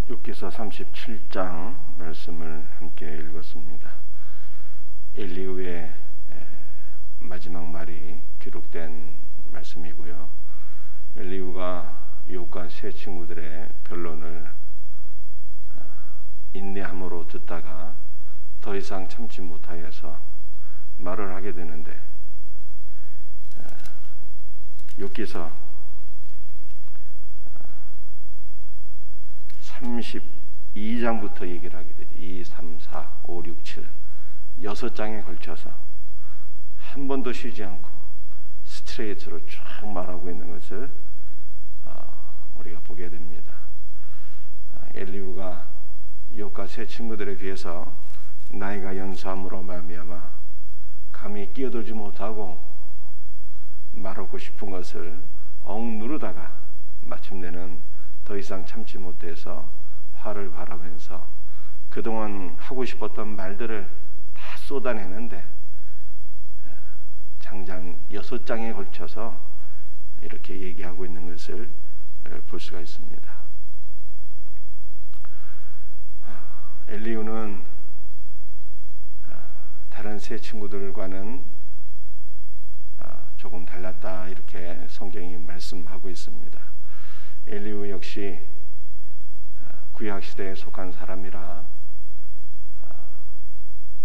욥기서 37장 말씀을 함께 읽었습니다. 엘리후의 마지막 말이 기록된 말씀이고요. 엘리후가 욥과 세 친구들의 변론을 인내함으로 듣다가 더 이상 참지 못하여서 말을 하게 되는데, 욥기서 32장부터 얘기를 하게 되죠. 2, 3, 4, 5, 6, 7 6장에 걸쳐서 한 번도 쉬지 않고 스트레이트로 쫙 말하고 있는 것을 우리가 보게 됩니다. 엘리후가 욥과 세 친구들에 비해서 나이가 연소함으로 말미암아 감히 끼어들지 못하고 말하고 싶은 것을 억누르다가 마침내는 더 이상 참지 못해서 화를 바라면서 그동안 하고 싶었던 말들을 다 쏟아내는데, 장장 6장에 걸쳐서 이렇게 얘기하고 있는 것을 볼 수가 있습니다. 엘리후는 다른 세 친구들과는 조금 달랐다, 이렇게 성경이 말씀하고 있습니다. 엘리후 역시 구약시대에 속한 사람이라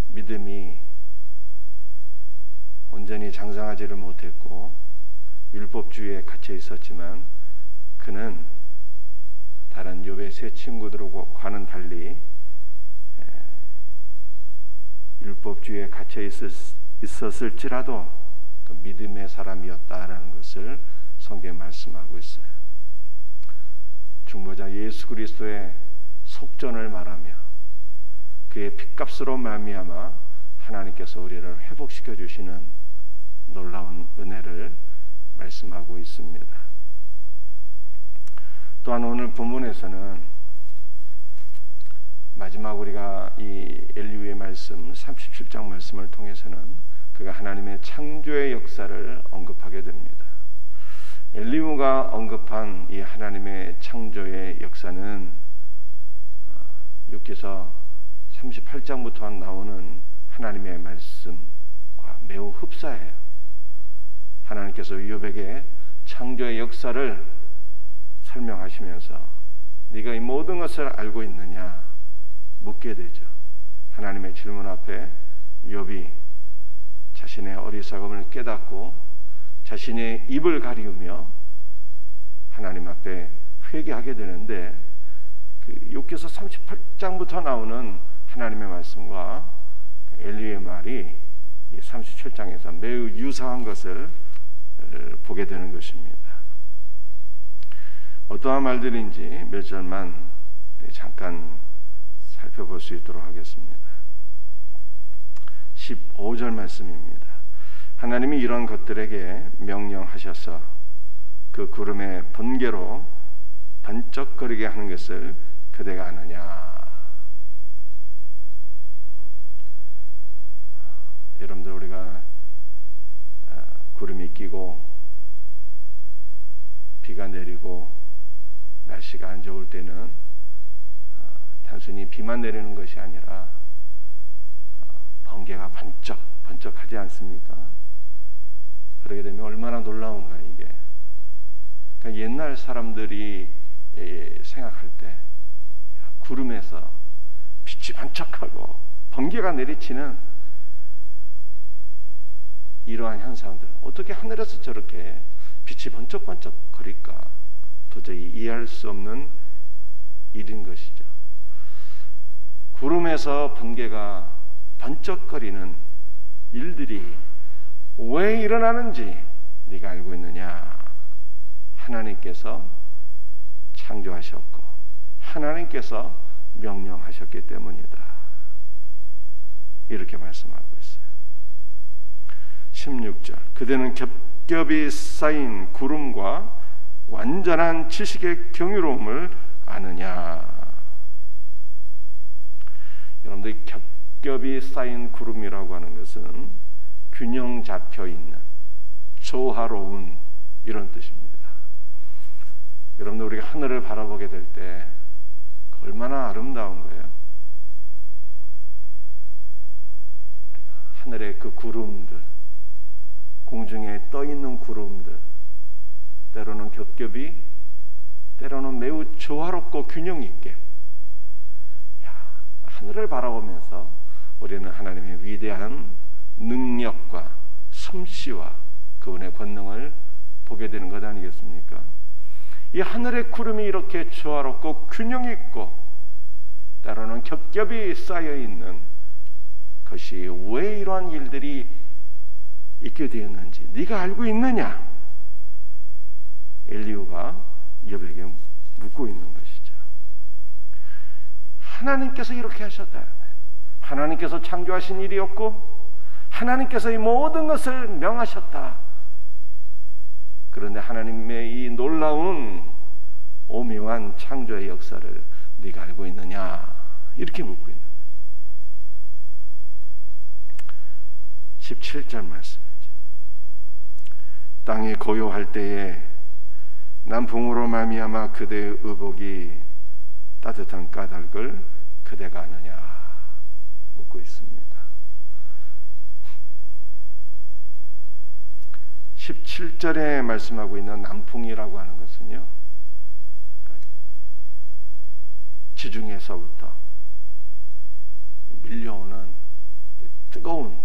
믿음이 온전히 장성하지를 못했고 율법주의에 갇혀 있었지만, 그는 다른 욥의 세 친구들과는 달리 율법주의에 갇혀 있었을지라도 그 믿음의 사람이었다라는 것을 성경에 말씀하고 있어요. 중보자 예수 그리스도의 속전을 말하며 그의 핏값으로 말미암아 하나님께서 우리를 회복시켜 주시는 놀라운 은혜를 말씀하고 있습니다. 또한 오늘 본문에서는 마지막 우리가 이 엘리후의 말씀 37장 말씀을 통해서는 그가 하나님의 창조의 역사를 언급하게 됩니다. 엘리후가 언급한 이 하나님의 창조의 역사는 욥기서 38장부터 나오는 하나님의 말씀과 매우 흡사해요. 하나님께서 욥에게 창조의 역사를 설명하시면서 네가 이 모든 것을 알고 있느냐 묻게 되죠. 하나님의 질문 앞에 욥이 자신의 어리석음을 깨닫고 자신의 입을 가리우며 하나님 앞에 회개하게 되는데, 그 욥기서 38장부터 나오는 하나님의 말씀과 엘리후의 말이 이 37장에서 매우 유사한 것을 보게 되는 것입니다. 어떠한 말들인지 몇 절만 잠깐 살펴볼 수 있도록 하겠습니다. 15절 말씀입니다. 하나님이 이런 것들에게 명령하셔서 그 구름의 번개로 번쩍거리게 하는 것을 그대가 아느냐. 여러분들, 우리가 구름이 끼고 비가 내리고 날씨가 안 좋을 때는 단순히 비만 내리는 것이 아니라 번개가 번쩍하지 않습니까? 그러게 되면 얼마나 놀라운가 이게. 그러니까 옛날 사람들이 생각할 때 구름에서 빛이 반짝하고 번개가 내리치는 이러한 현상들, 어떻게 하늘에서 저렇게 빛이 번쩍번쩍 거릴까 도저히 이해할 수 없는 일인 것이죠. 구름에서 번개가 번쩍거리는 일들이 왜 일어나는지 네가 알고 있느냐. 하나님께서 창조하셨고 하나님께서 명령하셨기 때문이다. 이렇게 말씀하고 있어요. 16절, 그대는 겹겹이 쌓인 구름과 완전한 지식의 경이로움을 아느냐. 여러분들, 겹겹이 쌓인 구름이라고 하는 것은 균형 잡혀 있는, 조화로운 이런 뜻입니다. 여러분들, 우리가 하늘을 바라보게 될 때 얼마나 아름다운 거예요. 하늘의 그 구름들, 공중에 떠 있는 구름들, 때로는 겹겹이, 때로는 매우 조화롭고 균형 있게, 하늘을 바라보면서 우리는 하나님의 위대한 능력과 솜씨와 그분의 권능을 보게 되는 것 아니겠습니까? 이 하늘의 구름이 이렇게 조화롭고 균형 있고 때로는 겹겹이 쌓여 있는 것이 왜 이러한 일들이 있게 되었는지 네가 알고 있느냐? 엘리후가 욥에게 묻고 있는 것이죠. 하나님께서 이렇게 하셨다. 하나님께서 창조하신 일이었고 하나님께서 이 모든 것을 명하셨다. 그런데 하나님의 이 놀라운 오묘한 창조의 역사를 네가 알고 있느냐? 이렇게 묻고 있는 거예요. 17절 말씀이죠. 땅이 고요할 때에 남풍으로 말미암아 그대의 의복이 따뜻한 까닭을 그대가 아느냐 묻고 있습니다. 17절에 말씀하고 있는 남풍이라고 하는 것은요, 지중해서부터 밀려오는 뜨거운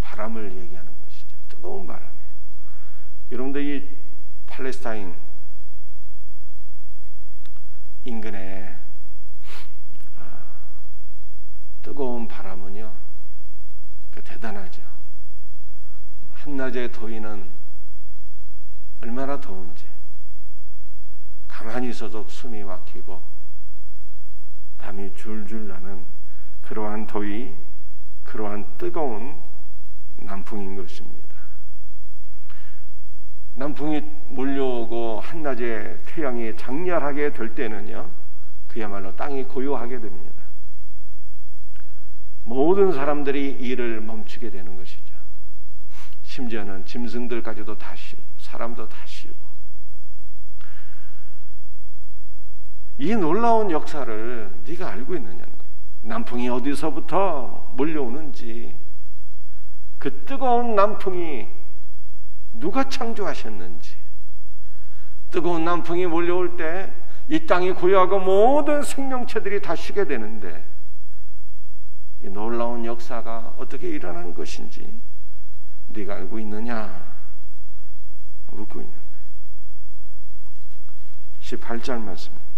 바람을 얘기하는 것이죠. 뜨거운 바람이에요. 여러분들 이 팔레스타인 인근에 뜨거운 바람은요, 대단하죠. 한낮의 더위는 얼마나 더운지 가만히 있어도 숨이 막히고 담이 줄줄 나는 그러한 더위, 그러한 뜨거운 남풍인 것입니다. 남풍이 몰려오고 한낮에 태양이 장렬하게 될 때는요, 그야말로 땅이 고요하게 됩니다. 모든 사람들이 일을 멈추게 되는 것이죠. 심지어는 짐승들까지도 다 쉬고 사람도 다 쉬고. 이 놀라운 역사를 네가 알고 있느냐는 거예요. 남풍이 어디서부터 몰려오는지, 그 뜨거운 남풍이 누가 창조하셨는지, 뜨거운 남풍이 몰려올 때 이 땅이 고요하고 모든 생명체들이 다 쉬게 되는데 이 놀라운 역사가 어떻게 일어나는 것인지 네가 알고 있느냐 묻고 있는 거예요. 18절 말씀입니다.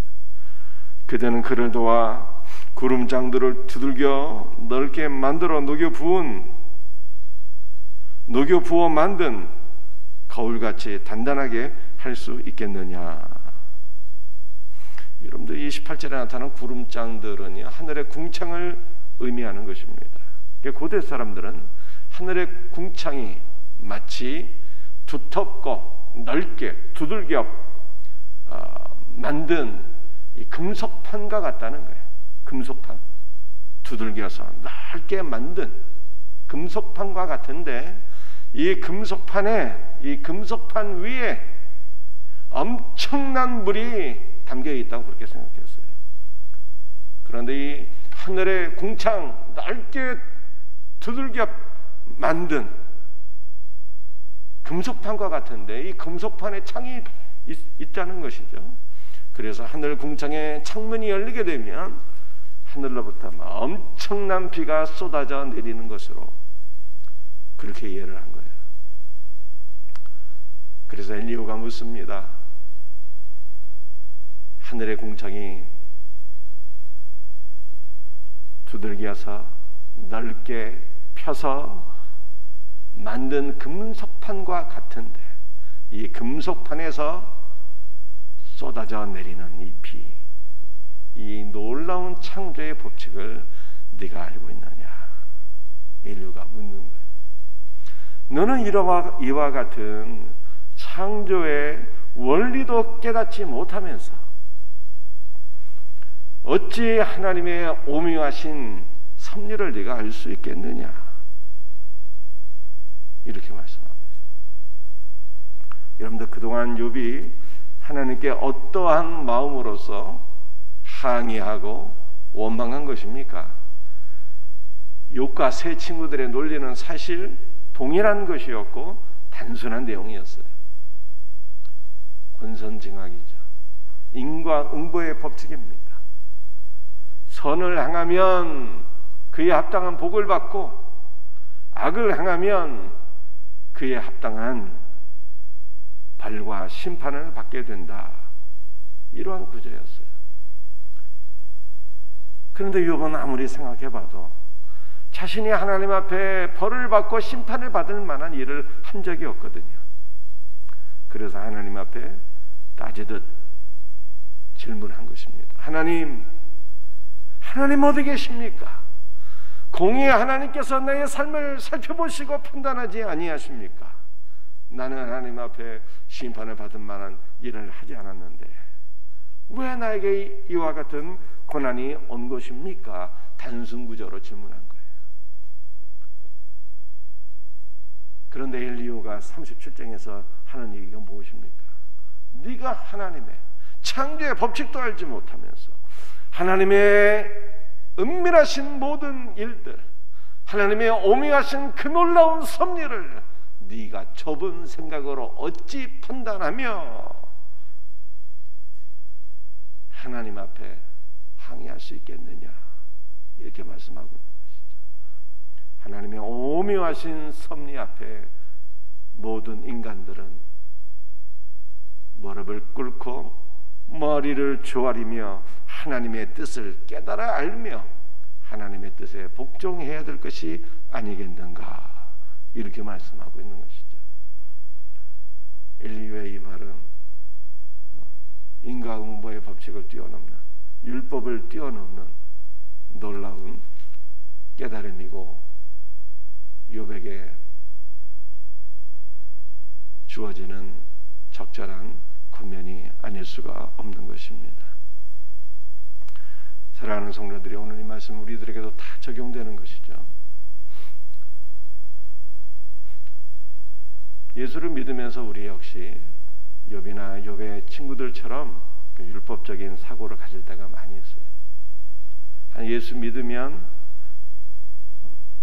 그대는 그를 도와 구름장들을 두들겨 넓게 만들어 녹여 부어 만든 거울같이 단단하게 할 수 있겠느냐. 여러분들 이 18절에 나타난 구름장들은 하늘의 궁창을 의미하는 것입니다. 고대 사람들은 하늘의 궁창이 마치 두텁고 넓게 두들겨 만든 이 금속판과 같다는 거예요. 금속판, 두들겨서 넓게 만든 금속판과 같은데 이 금속판에, 이 금속판 위에 엄청난 물이 담겨 있다고 그렇게 생각했어요. 그런데 이 하늘의 궁창 넓게 두들겨 만든 금속판과 같은데 이 금속판에 창이 있다는 것이죠. 그래서 하늘 궁창에 창문이 열리게 되면 하늘로부터 엄청난 비가 쏟아져 내리는 것으로 그렇게 이해를 한 거예요. 그래서 엘리후가 묻습니다. 하늘의 궁창이 두들겨서 넓게 펴서 만든 금속판과 같은데 이 금속판에서 쏟아져 내리는 이 비, 이 놀라운 창조의 법칙을 네가 알고 있느냐? 엘리후가 묻는 거예요. 너는 이와 같은 창조의 원리도 깨닫지 못하면서 어찌 하나님의 오묘하신 섭리를 네가 알 수 있겠느냐? 이렇게 말씀합니다. 여러분들 그동안 욥이 하나님께 어떠한 마음으로서 항의하고 원망한 것입니까? 욥과 세 친구들의 논리는 사실 동일한 것이었고 단순한 내용이었어요. 권선징악이죠. 인과응보의 법칙입니다. 선을 행하면 그에 합당한 복을 받고 악을 행하면 그에 합당한 벌과 심판을 받게 된다. 이러한 구조였어요. 그런데 욥은 아무리 생각해봐도 자신이 하나님 앞에 벌을 받고 심판을 받을 만한 일을 한 적이 없거든요. 그래서 하나님 앞에 따지듯 질문한 것입니다. 하나님 어디 계십니까? 공의의 하나님께서 나의 삶을 살펴보시고 판단하지 아니하십니까? 나는 하나님 앞에 심판을 받을 만한 일을 하지 않았는데 왜 나에게 이와 같은 고난이 온 것입니까? 단순 구조로 질문한 거예요. 그런데 엘리야가 37장에서 하는 얘기가 무엇입니까? 네가 하나님의 창조의 법칙도 알지 못하면서 하나님의 은밀하신 모든 일들, 하나님의 오묘하신 그 놀라운 섭리를 네가 좁은 생각으로 어찌 판단하며 하나님 앞에 항의할 수 있겠느냐, 이렇게 말씀하고 있는 것이죠. 하나님의 오묘하신 섭리 앞에 모든 인간들은 무릎을 꿇고 머리를 조아리며 하나님의 뜻을 깨달아 알며 하나님의 뜻에 복종해야 될 것이 아니겠는가, 이렇게 말씀하고 있는 것이죠. 엘리야의 이 말은 인과응보의 법칙을 뛰어넘는, 율법을 뛰어넘는 놀라운 깨달음이고 욥에게 주어지는 적절한 권면이 아닐 수가 없는 것입니다. 사랑하는 성도들이, 오늘 이 말씀 우리들에게도 다 적용되는 것이죠. 예수를 믿으면서 우리 역시 욥이나 욥의 친구들처럼 그 율법적인 사고를 가질 때가 많이 있어요. 예수 믿으면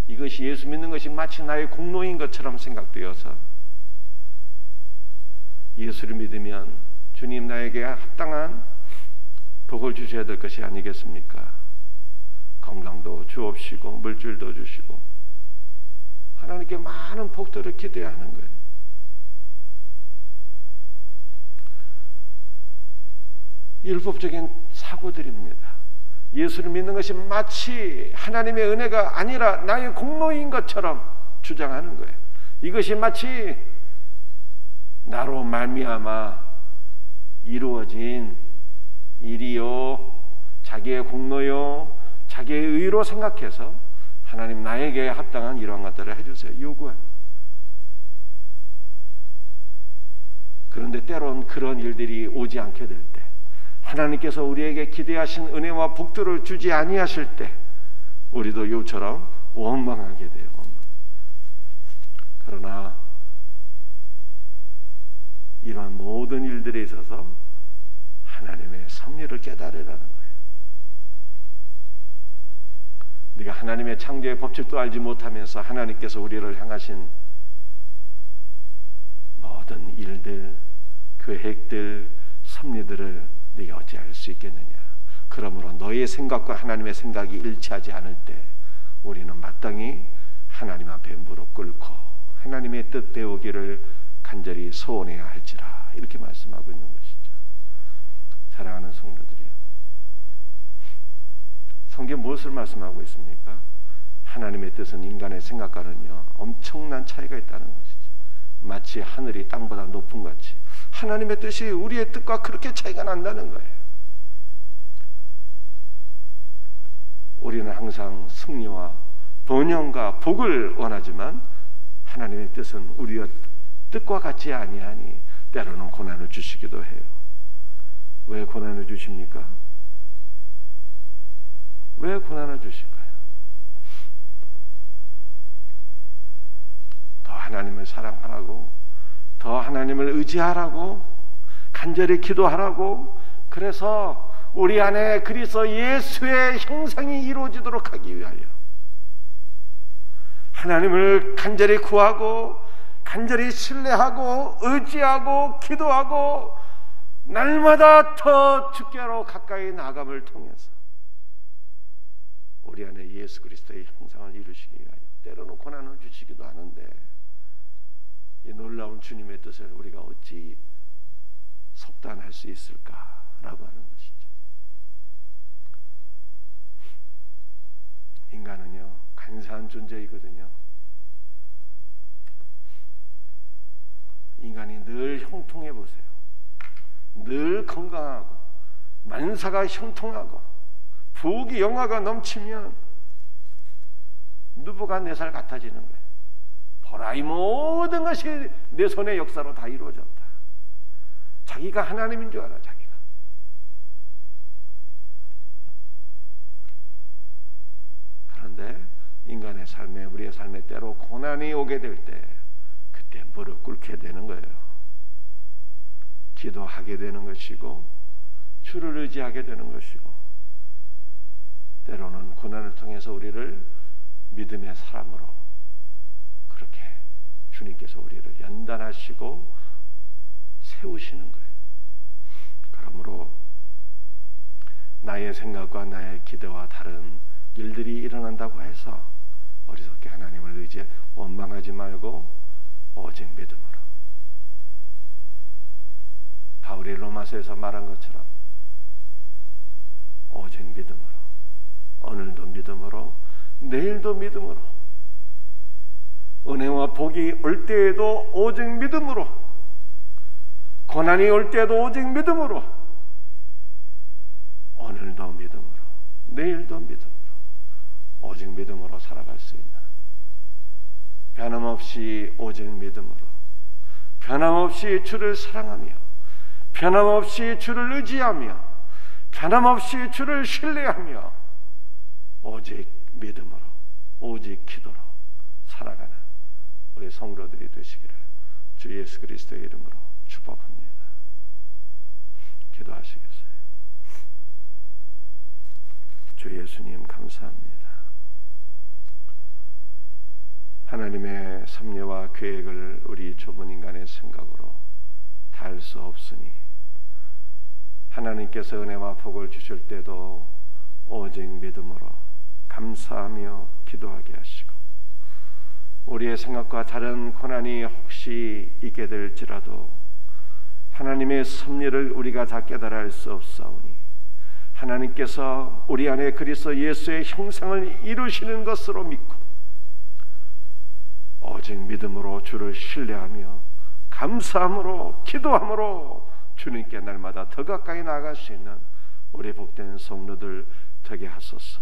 이것이, 예수 믿는 것이 마치 나의 공로인 것처럼 생각되어서 예수를 믿으면 주님 나에게 합당한 복을 주셔야 될 것이 아니겠습니까? 건강도 주옵시고 물질도 주시고 하나님께 많은 복들을 기대하는 거예요. 율법적인 사고들입니다. 예수를 믿는 것이 마치 하나님의 은혜가 아니라 나의 공로인 것처럼 주장하는 거예요. 이것이 마치 나로 말미암아 이루어진 일이요, 자기의 공로요, 자기의 의로 생각해서 하나님 나에게 합당한 이러한 것들을 해주세요, 요구합니다. 그런데 때론 그런 일들이 오지 않게 될 때, 하나님께서 우리에게 기대하신 은혜와 복들을 주지 아니하실 때 우리도 욥처럼 원망하게 돼요. 그러나 이러한 모든 일들에 있어서 하나님의 섭리를 깨달으라는 거예요. 네가 하나님의 창조의 법칙도 알지 못하면서 하나님께서 우리를 향하신 모든 일들, 계획들, 섭리들을 네가 어찌 알 수 있겠느냐. 그러므로 너의 생각과 하나님의 생각이 일치하지 않을 때 우리는 마땅히 하나님 앞에 무릎 꿇고 하나님의 뜻 배우기를 간절히 소원해야 할지라, 이렇게 말씀하고 있는 것이죠. 사랑하는 성도들이요, 성경 무엇을 말씀하고 있습니까? 하나님의 뜻은 인간의 생각과는요 엄청난 차이가 있다는 것이죠. 마치 하늘이 땅보다 높은 같이 하나님의 뜻이 우리의 뜻과 그렇게 차이가 난다는 거예요. 우리는 항상 승리와 번영과 복을 원하지만 하나님의 뜻은 우리의 뜻과 같지 아니하니 때로는 고난을 주시기도 해요. 왜 고난을 주십니까? 왜 고난을 주실까요? 더 하나님을 사랑하라고, 더 하나님을 의지하라고, 간절히 기도하라고, 그래서 우리 안에 그리스도 예수의 형상이 이루어지도록 하기 위하여 하나님을 간절히 구하고 간절히 신뢰하고 의지하고 기도하고 날마다 더 주께로 가까이 나감을 통해서 우리 안에 예수 그리스도의 형상을 이루시기 위하여 때로는 고난을 주시기도 하는데 이 놀라운 주님의 뜻을 우리가 어찌 속단할 수 있을까라고 하는 것이죠. 인간은요 간사한 존재이거든요. 인간이 늘 형통해 보세요. 늘 건강하고 만사가 형통하고 부귀 영화가 넘치면 누부가 4살 같아지는 거예요. 보라 이 모든 것이 내 손의 역사로 다 이루어졌다. 자기가 하나님인 줄 알아. 자기가. 그런데 인간의 삶에 우리의 삶에 때로 고난이 오게 될 때 그때 무릎 꿇게 되는 거예요. 기도하게 되는 것이고 주를 의지하게 되는 것이고 때로는 고난을 통해서 우리를 믿음의 사람으로 그렇게 주님께서 우리를 연단하시고 세우시는 거예요. 그러므로 나의 생각과 나의 기대와 다른 일들이 일어난다고 해서 어리석게 하나님을 의지해 원망하지 말고 오직 믿음으로 바울이 로마서에서 말한 것처럼 오직 믿음으로 오늘도 믿음으로 내일도 믿음으로 은혜와 복이 올 때에도 오직 믿음으로 고난이 올 때에도 오직 믿음으로 오늘도 믿음으로 내일도 믿음으로 오직 믿음으로 살아갈 수 있는 변함없이 오직 믿음으로 변함없이 주를 사랑하며 변함없이 주를 의지하며 변함없이 주를 신뢰하며 오직 믿음으로 오직 기도로 살아가는 우리 성도들이 되시기를 주 예수 그리스도의 이름으로 축복합니다. 기도하시겠어요? 주 예수님 감사합니다. 하나님의 섭리와 계획을 우리 좁은 인간의 생각으로 다 할 수 없으니 하나님께서 은혜와 복을 주실 때도 오직 믿음으로 감사하며 기도하게 하시고 우리의 생각과 다른 고난이 혹시 있게 될지라도 하나님의 섭리를 우리가 다 깨달아 알 수 없사오니 하나님께서 우리 안에 그리스도 예수의 형상을 이루시는 것으로 믿고 오직 믿음으로 주를 신뢰하며 감사함으로 기도함으로 주님께 날마다 더 가까이 나아갈 수 있는 우리 복된 성도들 되게 하소서.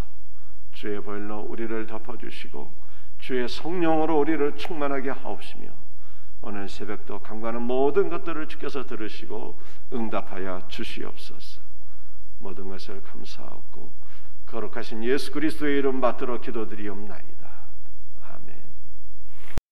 주의 보혈로 우리를 덮어주시고 주의 성령으로 우리를 충만하게 하옵시며 오늘 새벽도 간구하는 모든 것들을 주께서 들으시고 응답하여 주시옵소서. 모든 것을 감사하고 거룩하신 예수 그리스도의 이름 받들어 기도드리옵나이다.